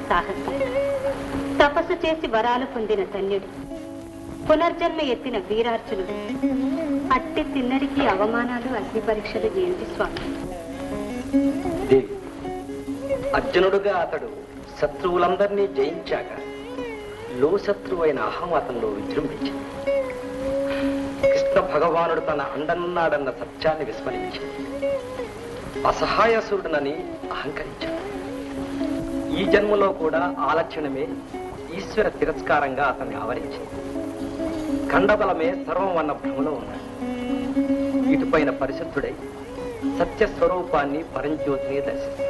సాహసం, తపస్సు చేసి వరాలు పొందిన ధన్యుడు, పునర్జన్మ ఎత్తిన వీరార్జునుడు. అట్టి తిన్నడికి అవమానాలు, అగ్ని పరీక్షలు ఏంటి స్వామి? దేవి, అర్జునుడుగా అతడు శత్రువులందరినీ జయించాక లోశత్రువు అయిన అహం అతనిలో విజృంభించింది. కృష్ణ భగవానుడు తన అండన్నాడన్న సత్యాన్ని విస్మరించి అసహాయసురుడనని అహంకరించాడు. ఈ జన్మలో కూడా ఆలక్షణమే ఈశ్వర తిరస్కారంగా అతన్ని ఆవరించింది. ఖండబలమే సర్వం అన్న భ్రమలో ఉన్నాడు. ఇటుపైన పరిశుద్ధుడై సత్యస్వరూపాన్ని పరంజ్యోతిని దర్శిస్తాడు.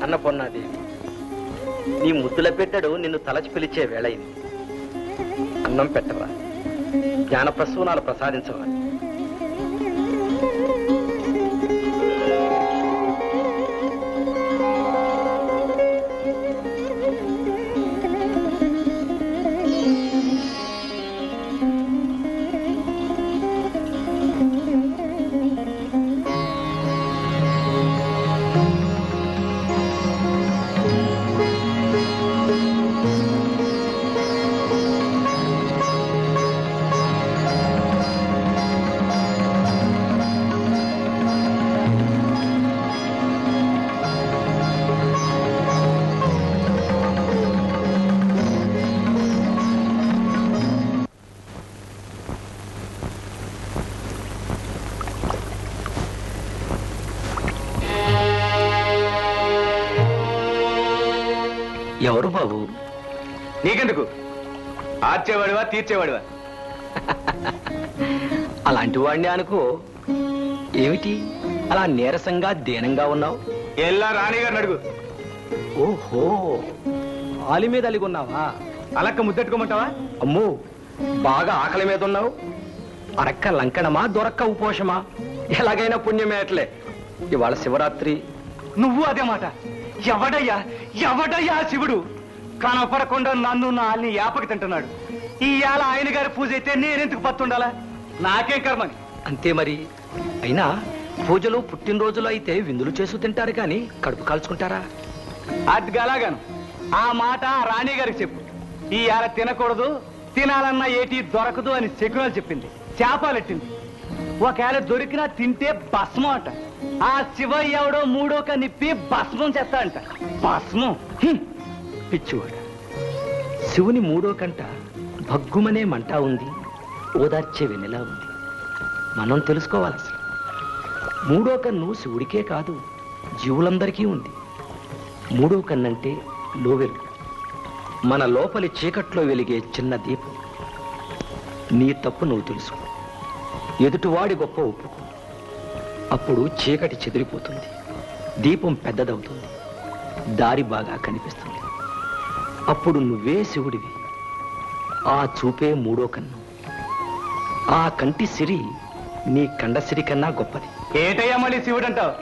అన్నపూర్ణాదేవి, నీ ముద్దుల పెట్టడు నిన్ను తలచి పిలిచే వేళ ఇది. అన్నం పెట్టవా, జ్ఞాన ప్రసూనాలు ప్రసాదించవా? ఎవరు బాబు? నీకెందుకు? ఆర్చేవాడివా తీర్చేవాడివా? అలాంటి వాడిని అనుకో. ఏమిటి అలా నీరసంగా దీనంగా ఉన్నావు? ఎల్లా రాణిగారిని అడుగు. ఓహో, ఆలి మీద అలిగి ఉన్నావా? అలక్క ముద్దెట్టుకోమంటావా? అమ్మో, బాగా ఆకలి మీద ఉన్నావు. అరక్క లంకణమా, దొరక్క ఉపోషమా? ఎలాగైనా పుణ్యమేట్లే. ఇవాళ శివరాత్రి. నువ్వు అదే మాట. ఎవడయ్యా శివుడు? కనపడకుండా నన్ను నా ఆల్ని యాపకి తింటున్నాడు. ఈ ఏళ ఆయన గారి పూజ అయితే నేనెందుకు పత్తుండాలా? నాకేం కర్మని. అంతే మరి. అయినా పూజలు పుట్టినరోజులు అయితే విందులు చేసు తింటారు కానీ కడుపు కాల్చుకుంటారా? అది అలాగాను. ఆ మాట రాణి గారికి చెప్పు. ఈ ఏళ తినకూడదు, తినాలన్నా ఏటి దొరకదు అని శకునాలు చెప్పింది. చేపాలెట్టింది. ఒకవేళ దొరికినా తింటే భస్మం అంట. ఆ శివయ్య ఎవడో మూడో కనిప్పి భస్మం చేస్తా అంట. భస్మం పిచ్చివాడ. శివుని మూడో కంట భగ్గుమనే మంట ఉంది, ఓదార్చే వెన్నెలా ఉంది. మనం తెలుసుకోవాలి అసలు. మూడో కన్ను శివుడికే కాదు, జీవులందరికీ ఉంది. మూడో కన్నంటే లోవెలుగు, మన లోపలి చీకట్లో వెలిగే చిన్న దీపం. నీ తప్పు నువ్వు తెలుసుకో, ఎదుటివాడి గొప్ప ఒప్పుకో. అప్పుడు చీకటి చెదిరిపోతుంది, దీపం పెద్దదవుతుంది, దారి బాగా కనిపిస్తుంది. అప్పుడు నువ్వే శివుడివి. ఆ చూపే మూడో కన్ను. ఆ కంటి సిరి నీ కండ సిరి కన్నా గొప్పది. ఏటయ్యా మళ్ళీ శివుడు అంటావు?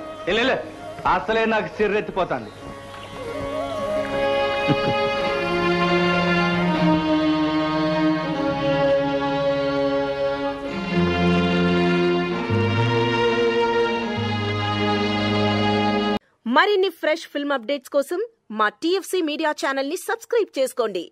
అసలే నాకు సిర్రెత్తిపోతాంది. మరిన్ని ఫ్రెష్ ఫిల్మ్ అప్డేట్స్ కోసం మా TFC మీడియా ఛానల్ ని సబ్స్క్రైబ్ చేసుకోండి.